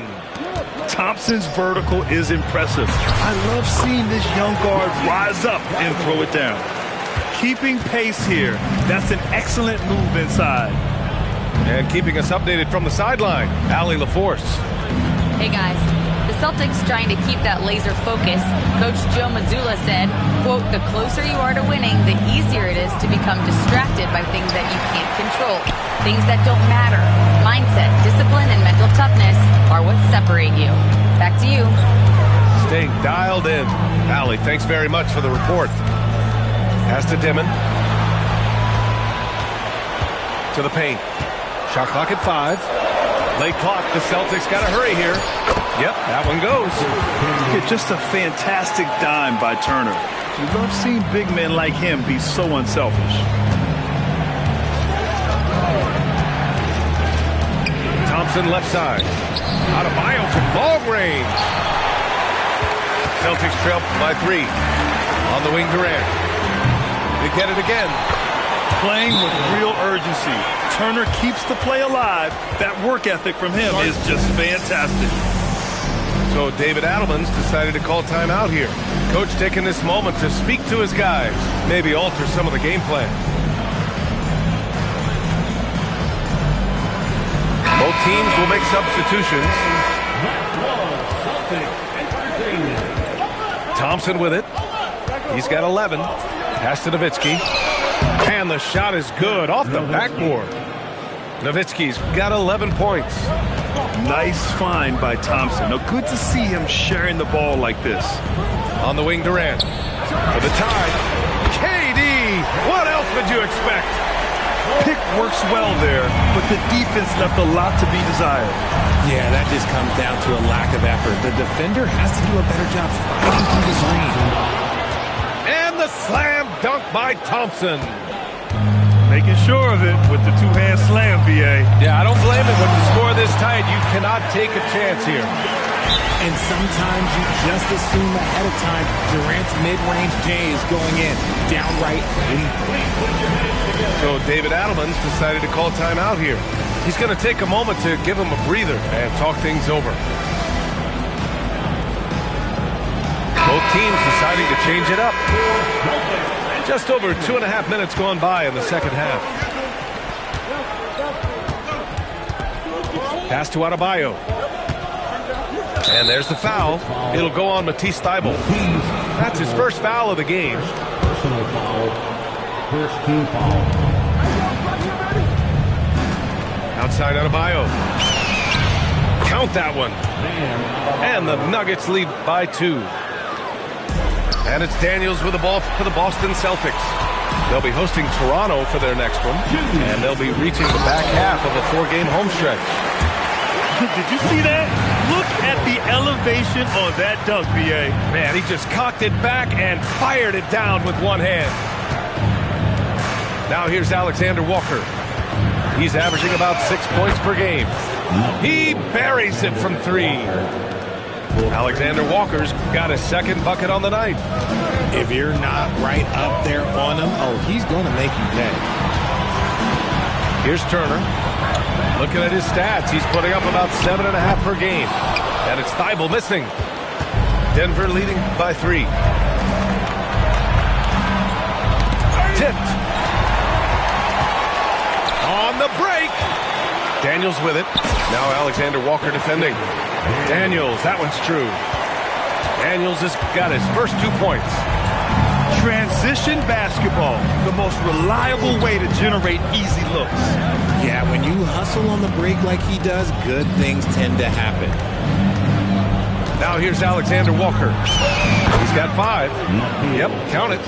Thompson's vertical is impressive. I love seeing this young guard rise up and throw it down. Keeping pace here. That's an excellent move inside. And keeping us updated from the sideline, Allie LaForce. Hey guys, the Celtics trying to keep that laser focus. Coach Joe Mazzulla said, quote, "The closer you are to winning, the easier it is to become distracted by things that you can't control. Things that don't matter. Mindset, discipline, and mental toughness are what separate you." Back to you. Staying dialed in. Allie, thanks very much for the report. Pass to Dimon. To the paint. Shot clock at 5. Late clock. The Celtics got to hurry here. Yep, that one goes. Yeah, just a fantastic dime by Turner. We love seeing big men like him be so unselfish. Thompson left side. Adebayo from long range. Celtics trail by 3. On the wing, Durant. They get it again. Playing with real urgency. Turner keeps the play alive. That work ethic from him is just fantastic. So David Adelman's decided to call timeout here. Coach taking this moment to speak to his guys. Maybe alter some of the game plan. Both teams will make substitutions. Thompson with it. He's got 11. Pass to Nowitzki. And the shot is good off the backboard. Nowitzki's got 11 points. Nice find by Thompson. Now, good to see him sharing the ball like this. On the wing, Durant. for the tie. KD, what else would you expect? Pick works well there, but the defense left a lot to be desired. Yeah, that just comes down to a lack of effort. The defender has to do a better job fighting through the screen. And the slam dunk by Thompson. Making sure of it with the two-hand slam, B.A. Yeah, I don't blame him. When you score this tight, you cannot take a chance here. And sometimes you just assume ahead of time Durant's mid-range J is going in. Downright lethal. So David Adelman's decided to call timeout here. He's going to take a moment to give him a breather and talk things over. Both teams deciding to change it up. Just over 2.5 minutes gone by in the second half. Pass to Adebayo. And there's the foul. It'll go on Matisse Thybulle. That's his first foul of the game. Personal foul. First team foul. Outside Adebayo. Count that one. And the Nuggets lead by 2. And it's Daniels with the ball for the Boston Celtics. They'll be hosting Toronto for their next one. And they'll be reaching the back half of a 4-game home stretch. Did you see that? Look at the elevation on that dunk, B.A. Man, he just cocked it back and fired it down with one hand. Now here's Alexander Walker. He's averaging about 6 points per game. He buries it from 3. Alexander Walker's got his second bucket on the night. If you're not right up there on him, oh, he's going to make you pay. Here's Turner. Looking at his stats, he's putting up about 7.5 per game. And it's Thybulle missing. Denver leading by 3. Tipped. On the break. Daniels with it. Now Alexander Walker defending. Daniels, that one's true. Daniels has got his first 2 points. Transition basketball, the most reliable way to generate easy looks. Yeah, when you hustle on the break like he does, good things tend to happen. Now here's Alexander Walker. He's got 5. Yep, count it.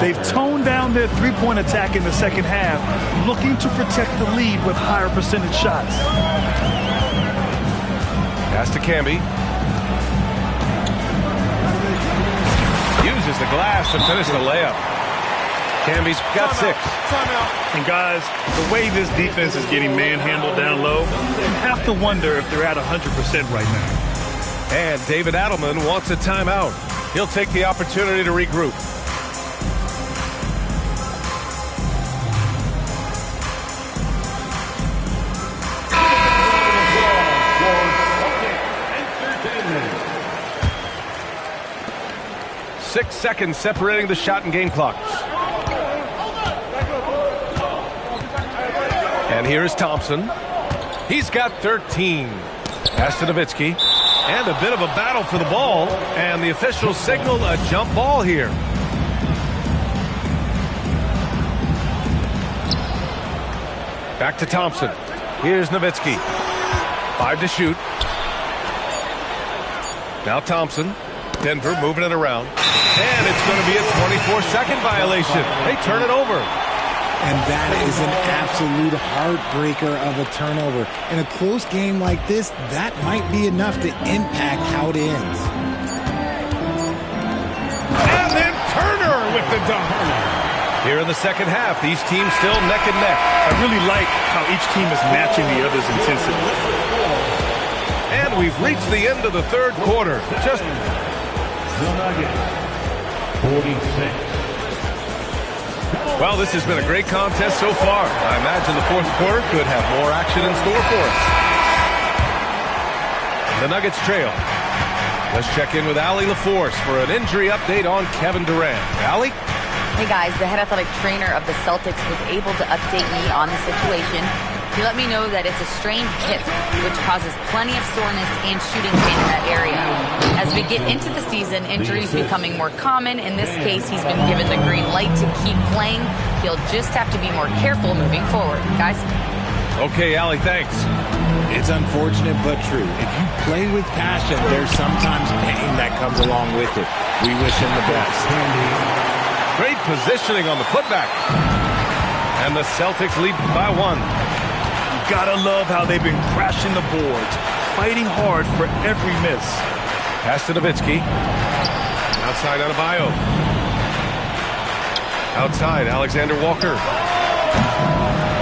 They've toned down their three-point attack in the second half, looking to protect the lead with higher percentage shots. Pass to Camby. Uses the glass to finish the layup. Camby's got 6. And guys, the way this defense is getting manhandled down low, you have to wonder if they're at 100% right now. And David Adelman wants a timeout. He'll take the opportunity to regroup. Six seconds separating the shot and game clocks. And here is Thompson. He's got 13. Pass to Nowitzki. And a bit of a battle for the ball. And the officials signal a jump ball here. Back to Thompson. Here's Nowitzki. 5 to shoot. Now Thompson. Denver moving it around. And it's going to be a 24-second violation. They turn it over. And that is an absolute heartbreaker of a turnover. In a close game like this, that might be enough to impact how it ends. And then Turner with the dunk. Here in the second half, these teams still neck and neck. I really like how each team is matching the other's intensity. And we've reached the end of the third quarter. Just The Nuggets, 46. well, this has been a great contest so far. I imagine the fourth quarter could have more action in store for us. The Nuggets trail. Let's check in with Allie LaForce for an injury update on Kevin Durant. Allie? Hey guys, the head athletic trainer of the Celtics was able to update me on the situation. He let me know that it's a strained hip, which causes plenty of soreness and shooting pain in that area. As we get into the season, injuries becoming more common. In this case, he's been given the green light to keep playing. He'll just have to be more careful moving forward. Guys? Okay, Allie, thanks. It's unfortunate but true. If you play with passion, there's sometimes pain that comes along with it. We wish him the best. Great positioning on the putback. And the Celtics lead by 1. Gotta love how they've been crashing the boards, fighting hard for every miss. Pass to Nowitzki. Outside Adebayo. Outside Alexander Walker.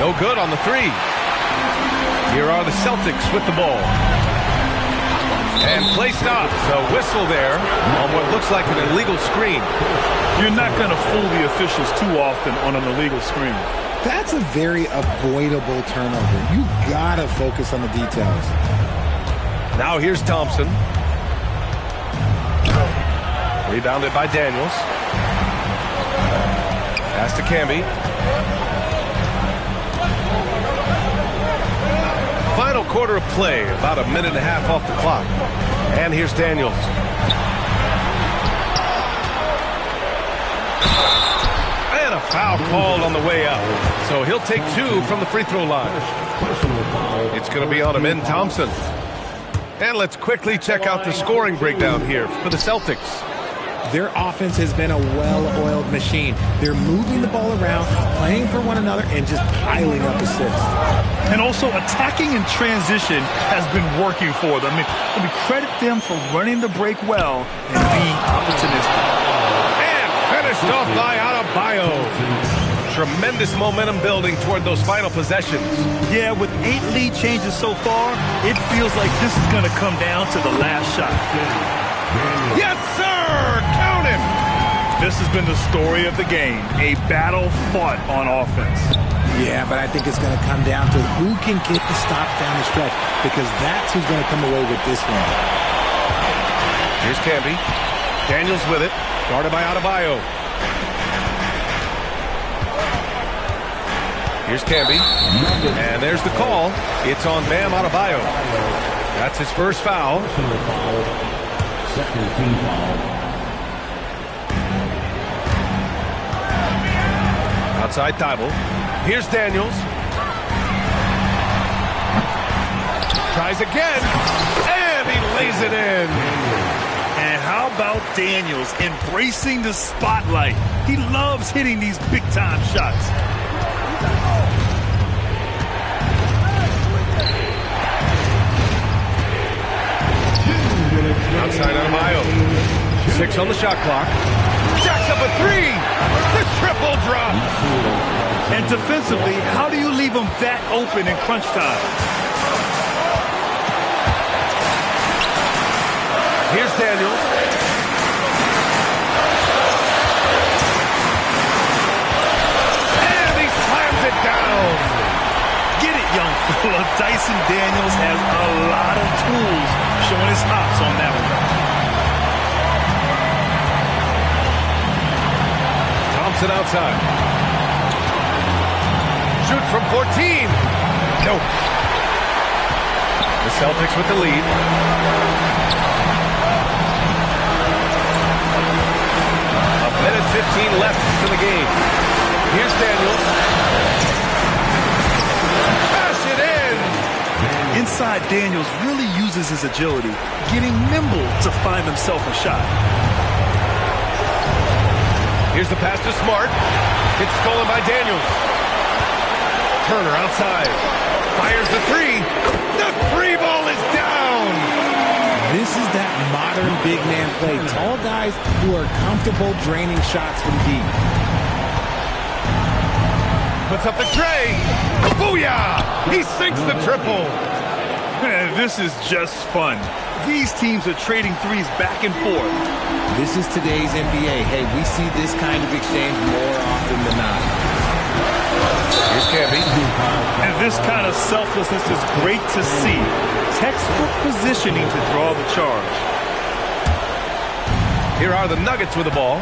No good on the 3. Here are the Celtics with the ball. And play stops. A whistle there on what looks like an illegal screen. You're not going to fool the officials too often on an illegal screen. That's a very avoidable turnover. You gotta focus on the details. Now here's Thompson. Rebounded by Daniels. Pass to Camby. Final quarter of play, about a minute and a half off the clock. And here's Daniels. And a foul called on the way out. So he'll take 2 from the free throw line. It's going to be on him in Thompson. And let's quickly check out the scoring breakdown here for the Celtics. Their offense has been a well-oiled machine. They're moving the ball around, playing for one another, and just piling up assists. And also attacking in transition has been working for them. I mean, credit them for running the break well and being opportunistic. And finished off by Adebayo. Tremendous momentum building toward those final possessions. Yeah, with 8 lead changes so far, it feels like this is going to come down to the last shot. Yes, sir! Count him! This has been the story of the game, a battle fought on offense. Yeah, but I think it's going to come down to who can get the stops down the stretch, because that's who's going to come away with this one. Here's Camby. Daniels with it, guarded by Adebayo. Here's Camby. And there's the call. It's on Bam Adebayo. That's his first foul. Second team foul. Outside Thibault. Here's Daniels. Tries again. And he lays it in. And how about Daniels embracing the spotlight? He loves hitting these big-time shots. Outside Adebayo. 6 on the shot clock. Jacks up a 3. The triple drop. And defensively, how do you leave them that open in crunch time? Here's Daniels. And he slams it down. Get it, young fella. Dyson Daniels has a lot of tools, showing his hops on that one. Thompson outside. Shoot from 14. Nope. The Celtics with the lead. A minute 15 left to the game. Here's Daniels. Pass it in. Inside, Daniels really uses his agility, getting nimble to find himself a shot. Here's the pass to Smart. It's stolen by Daniels. Turner outside. Fires the 3. The 3 ball is down. This is that modern big man play. Tall guys who are comfortable draining shots from deep. Puts up the tray. Booyah! He sinks the triple. Man, this is just fun. These teams are trading threes back and forth. This is today's NBA. Hey, we see this kind of exchange more often than not. Here's Camby. And this kind of selflessness is great to see. Textbook positioning to draw the charge. Here are the Nuggets with the ball.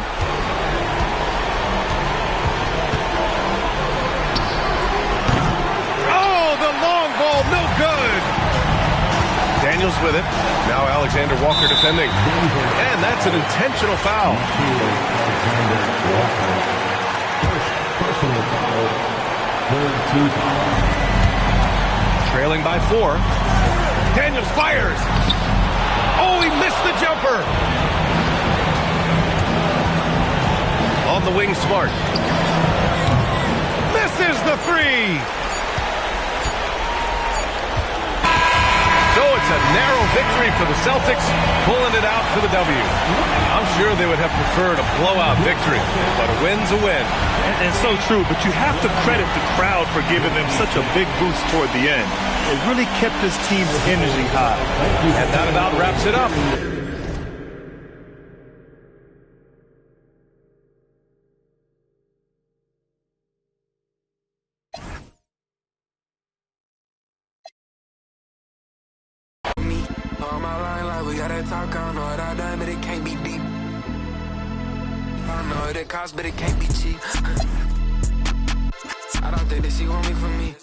Oh, the long ball, no good. Daniels with it. Now Alexander Walker defending. And that's an intentional foul. Personal foul. Third team foul. trailing by 4. Daniels fires. Oh, he missed the jumper. On the wing, Smart. Misses the 3. So it's a narrow victory for the Celtics, pulling it out for the W. I'm sure they would have preferred a blowout victory, but a win's a win. And so true, but you have to credit the crowd for giving them such a big boost toward the end. It really kept this team's energy high. And that about wraps it up. On my line, like we gotta talk, I don't know what I done, but it can't be deep. I don't know what it costs, but it can't be cheap. I don't think that she want me for me.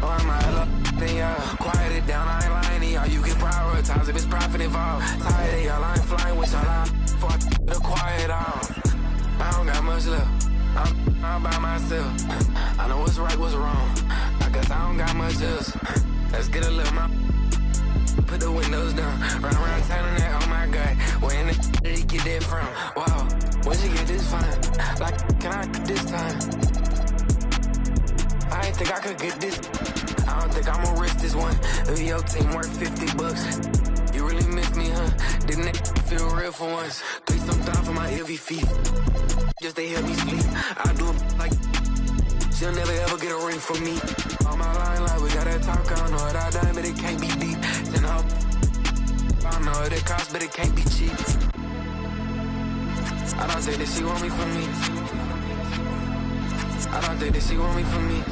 Oh, I'm a hella thing, yeah. Quiet it down, I ain't lying to y'all. You can prioritize if it's profit involved. Tired of y'all, I ain't flying with y'all. I fought the quiet off. I don't got much left. I'm by myself. I know what's right, what's wrong. I guess I don't got much else. Let's get a little more. Put the windows down. Run around telling that, oh my God. Where in the did he get that from? Wow, where'd you get this fine? Like, can I get this time? I ain't think I could get this. I don't think I'ma risk this one. If your team worth $50. You really miss me, huh? Didn't it feel real for once? Please some time for my heavy feet. Just they help me sleep. I do it like she'll never ever get a ring from me. On my line, like we gotta talk, I don't know what I done, but it can't be deep. Then I don't know what it costs, but it can't be cheap. I don't think that she want me for me. I don't think that she want me for me.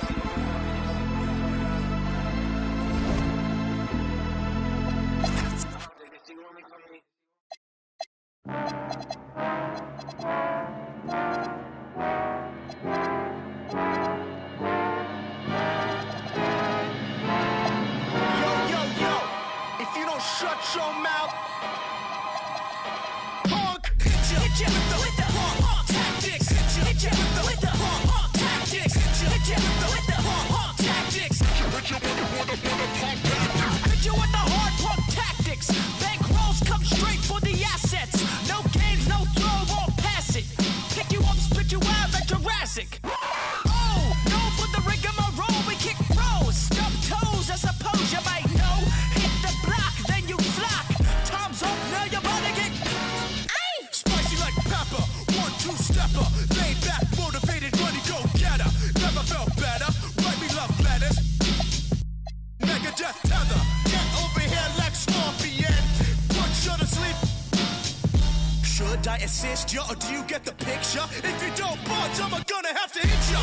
Assist you, or do you get the picture? If you don't budge, I'm gonna have to hit you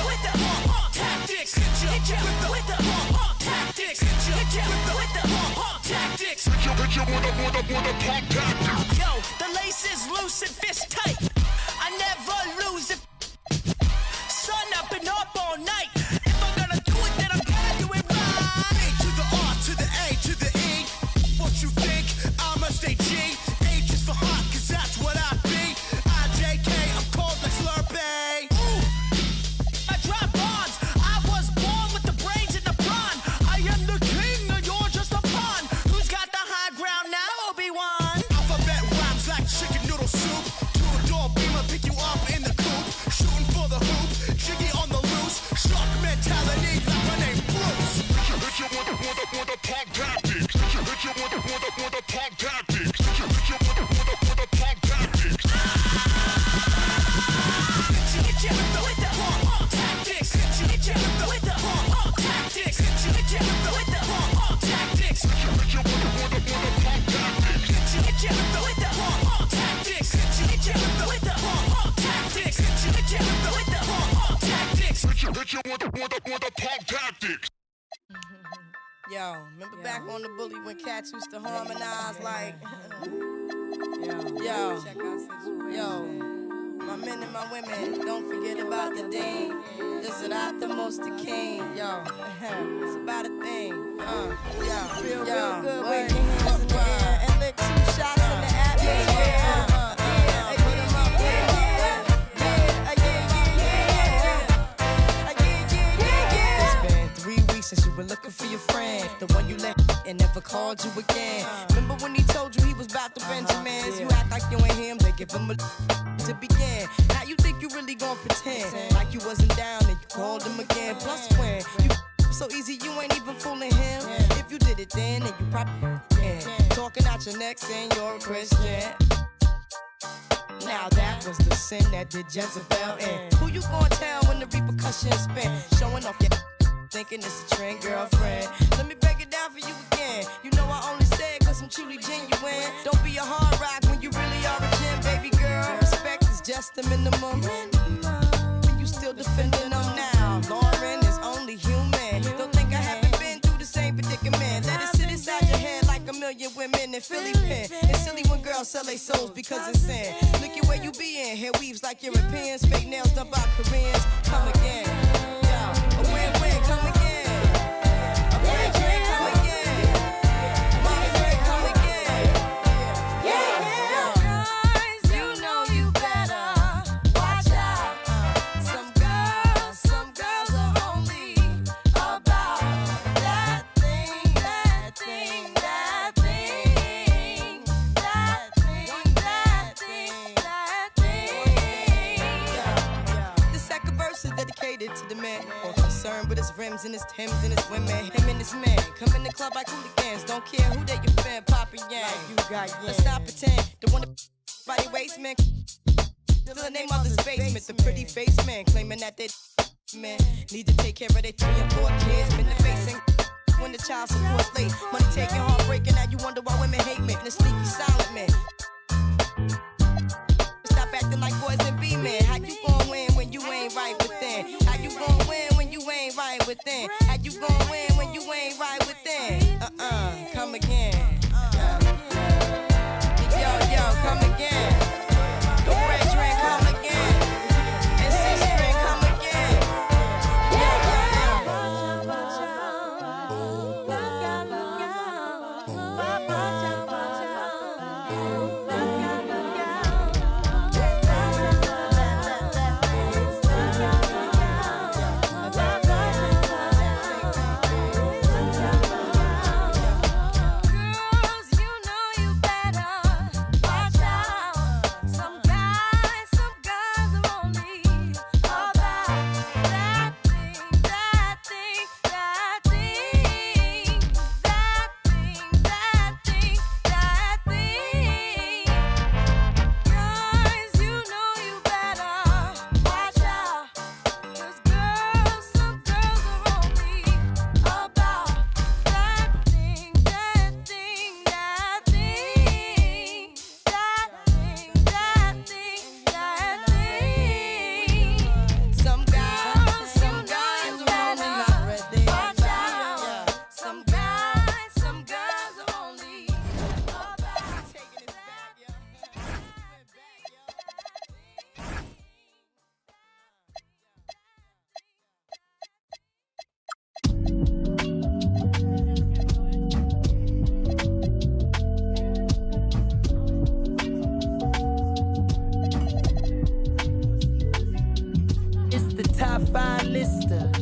with the tactics. Hit you with the tactics. Hit you with the tactics. Hit you with the tactics. Yo, the lace is loose and fist tight. I never lose it. Sun up and up all night. If I'm gonna do it, then I'm gonna do it right. A to the R to the A to the E. What you think? I'ma stay G. H is for hot, 'cause that's what I be. IJK, I'm cold like Slurpee. Ooh, I drop bombs. I was born with the brains and the brawn. I am the king, and you're just a pawn. Who's got the high ground now, Obi-Wan? Alphabet rhymes like chicken noodle soup. Two-door beamer, pick you up in the coop. Shooting for the hoop, jiggy on the loose. Shark mentality, like my name Bruce. Hit you with the punk tactics. Hit you with the punk tactics. Hit you with the punk tactics. Hit you with the tactics. Hit you with the tactics. Hit you with the tactics. Hit you with the tactics. Hit you with the tactics. Hit you with the tactics. Hit you with the tactics. Hit you with the punk tactics. Yo, remember back on the bully when cats used to harmonize like, yo, my men and my women, don't forget about the dean. This is not the most the king, yo. It's about a thing, feel real good, wave your hands in the air and lick 2 shots in the atmosphere. It's been 3 weeks were looking for your friend, the one you let and never called you again. Remember when he told you he was about to Benjamins? You act like you ain't him, they give him a to begin. Now you think you really gon' pretend like you wasn't down and you called him again. Plus when you so easy, you ain't even fooling him. If you did it then you probably can. Talking out your neck saying you're a Christian. Now that was the sin that did Jezebel in. Who you gonna tell when the repercussions spin? Showing off your thinking it's a trend, girlfriend. Let me break it down for you again. You know I only say it cause I'm truly genuine. Don't be a hard rock when you really are a gem, baby girl. Respect is just the minimum. But you still defending them now. Lauren is only human. Don't think I haven't been through the same predicament. Let it sit inside your head like a million women in Philly pen. It's silly when girls sell their souls because it's sin. Look at where you be in. Hair weaves like Europeans. Fake nails done by Koreans. Come again. A win-win, come again. A win-win, come again. My friend, come again. Yeah. Guys, you know you better watch out. Some girls are only about that thing, that thing, that thing, that thing, that thing, that thing. The second verse is dedicated to the man more concerned with his rims and his Timbs and his women. Him and his man come in the club like hooligans. Don't care who they your fan, poppin' yang. Like you got yang. Let's not pretend the one by your waist, man. Still the name of this basement. The pretty face man claiming that they man need to take care of their 3 and 4 kids. Been the facing when the child support's late. Money taking, heartbreaking. Now you wonder why women hate me. The sneaky silent man. Stop acting like boys and be men. How you gon' win when you ain't right within? How you gon' win when you ain't right within? How you gon' win when you ain't right within? Come again. Yo, come again. The red drink, come again. And six string, come again.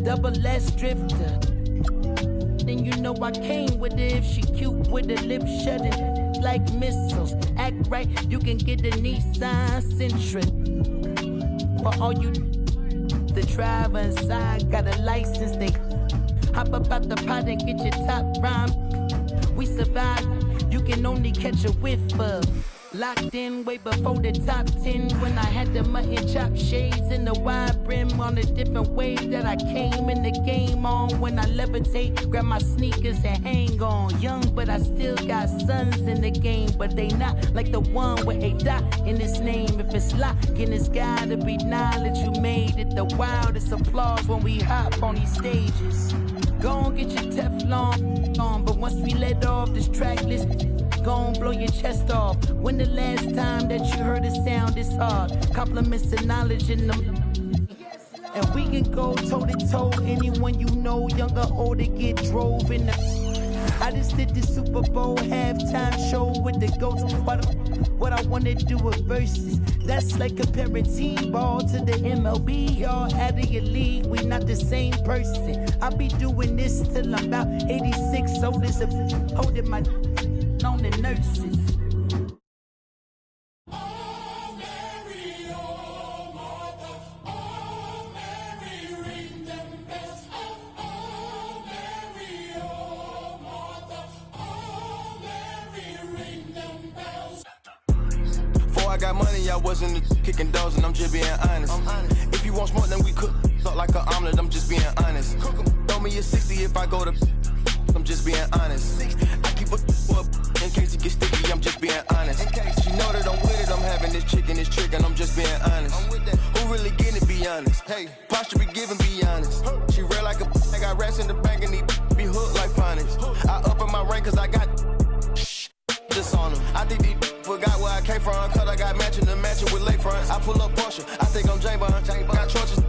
Double S drifter. Then you know I came with it. If she cute with the lips shutting like missiles. Act right, you can get the Nissan Sentra. For all you the driver inside got a license, they hop up out the pot and get your top rhyme. We survive, you can only catch a whiff of. Locked in way before the top 10 when I had the mutton chop shades and the wide brim on a different wave that I came in the game on. When I levitate, grab my sneakers and hang on. Young, but I still got sons in the game, but they not like the one with a dot in his name. If it's locking, it's gotta be knowledge. You made it the wildest applause when we hop on these stages. Go on, get your Teflon on, but once we let off this track list, go on, blow your chest off. When the last time that you heard a sound this hard? Compliments and knowledge in them. And we can go toe to toe. Anyone you know, young or old, get drove in the I just did the Super Bowl halftime show with the GOATs. What I wanna do with verses. That's like comparing T-ball to the MLB. Y'all out of your league, we not the same person. I'll be doing this till I'm about 86, old as a holding my on the nurses. I got money, I wasn't kicking doors, and I'm just being honest. If you want smoke, then we cook up like an omelet, I'm just being honest. Throw me a 60 if I go to, I'm just being honest. I keep a up in case it gets sticky, I'm just being honest. She know that I'm with it, I'm having this chicken, this trick, and I'm just being honest. Who really getting it, be honest? Hey, posture be giving, be honest. She real like a, I got rats in the bank, and he be hooked like finance. I up in my rank, cause I got this on them. I think these forgot where I came from, cause I got matching with lakefront. I pull up Porsche, I think I'm J-Bond. Got torches